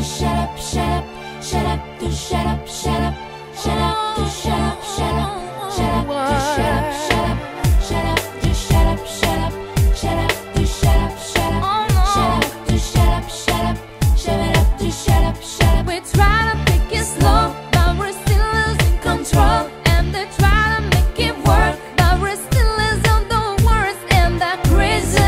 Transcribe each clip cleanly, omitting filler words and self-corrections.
shut up, shut up, shut up, to shut up, shut up, shut up, to shut up, shut up, shut up, to shut up, shut up, shut up, to shut up, shut up, shut up, to shut up, shut up, shut up, to shut up, shut up, shut it up, to shut up, shut up. We try to take it slow, but we're still losing control, and they try to make it work, but we're still losing the words and the crazy.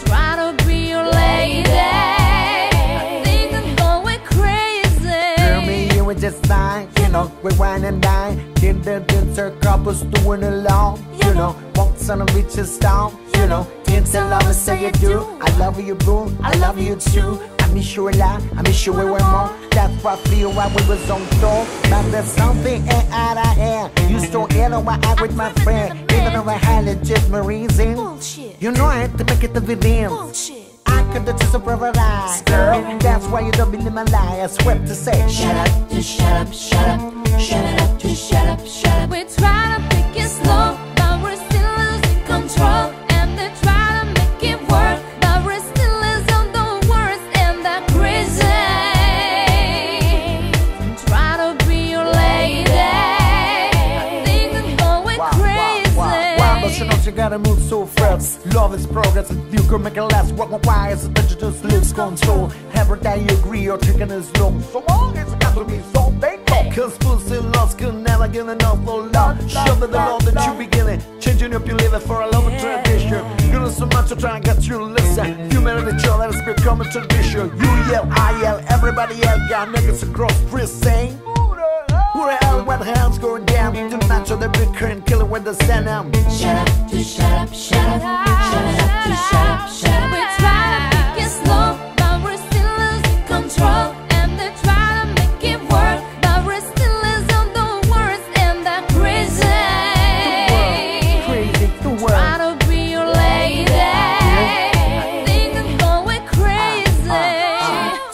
Try to be your lady. I think I'm going crazy. Girl, me, you were just fine. You know, we wine and dine. Did the dancer couples doing along. You know, walks on the beaches down. You know, didn't tell love say you do. I love you, boo. I love you too. I miss you a lot. I miss you way more. That's why I feel while we was on tour. But there's something out of air. You still in on my eye with my friend. Even though I had legitimate reason. Bullshit. You know I had to make it to the end. Bullshit. I could have just a paradise, girl. That's why you don't believe my lie. I swear to say, Shut up, to shut up, shut up, shut it up, to shut up, shut up. We try to take it slow, but we're still losing control, and they try to make it work, but we're still losing the words and the crazy. Try to be your lady. I think I'm going crazy. Why? But you know you gotta move so fast. Love is progress, if you could make it last. What requires is that you just lose control. Every day you agree you're taking it slow. So long as it got to be so big. Cause pussy lost can never get enough for love. Show me the love that you beginning. Changing up your living for a love tradition. You know so much to try and get you to listen. You married each other, it's become a tradition. You yell, I yell, everybody yell. Got niggas across the street saying, who the hell, what the hell's going down? The match of the big current killer with the sand out. Shut up, to shut up, shut up, shut it up, to shut up, shut up. We try to make it slow, but we're still losing control, and they try to make it work, but we're still losing the words and the crazy. Crazy, the Try world. to be your lady. I think I'm going crazy.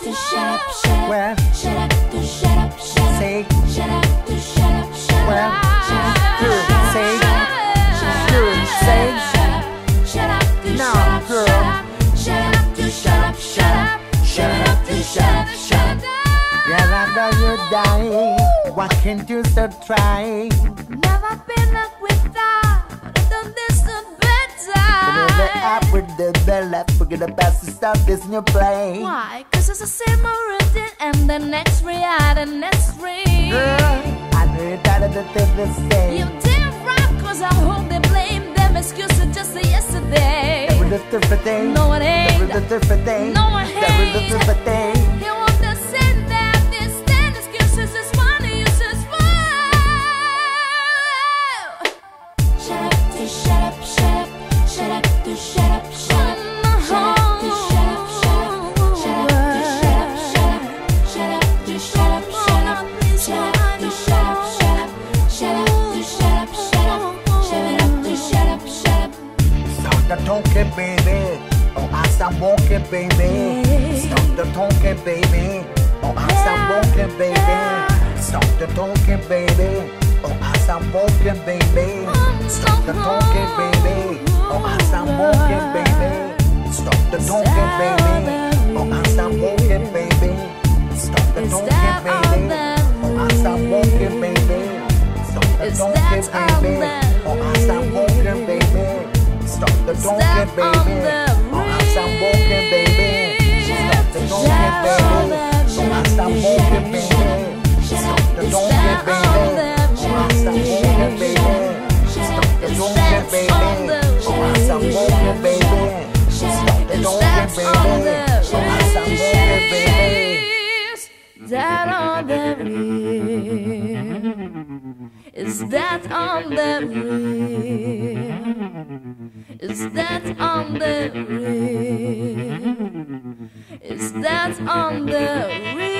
To shut up, shut up, Well, shut up, to shut up, shut up. say, Shut up, to shut up, shut well, up. Shut up, good, say, good, say. Shut up, to No, shut up, girl. shut up. Shut up, to shut up, shut up. Shut up, to shut up, shut up. Yeah, I know you're dying. Why can't you start trying? Never been up without, but I've done this a Never better. up with the bell up. We're gonna pass the stuff this new play. Why? Cause it's the same routine, and the next react, the next ring. Girl, I know you're tired of the thing the same. You damn right, cause I hope they blame them excuses just like yesterday. Every little different thing. No, it ain't. Every little different thing. No, it Every ain't. little different thing. They want to say that this stand excuses is funny, you just shut up, to shut up, shut up, shut up, to shut up, shut up, shut up, to shut up, shut up, shut up, to shut up, shut up, shut up, to shut up, shut up, shut up, to shut up, shut up, shut up, to shut up, shut up, shut it up, to shut up, shut up. Stop the talking, baby. Oh, as I'm walking, baby. Stop the talking, baby. Oh, as I'm walking, baby. Stop the talking, baby. Oh, as I'm walking, baby. Stop the talking, baby. Oh, as I'm walking, baby. Stop the talking, baby. Oh, as I'm walking, baby. Stop the talking, baby. Oh, as I'm walking, baby. Stop the talking, baby. Oh, as I'm walking, baby. Stop the talking, baby. Oh, as I'm walking, baby. Stop the talking, baby. Oh, as I'm walking, baby. Stop the talking, baby. Oh, as I'm walking, baby. Stop the talking, baby. Oh, as I'm walking, baby. Stop the talking, baby. Oh, as I'm walking, baby. That on the real? Is that on the real? Is that on the real? Is that on the real?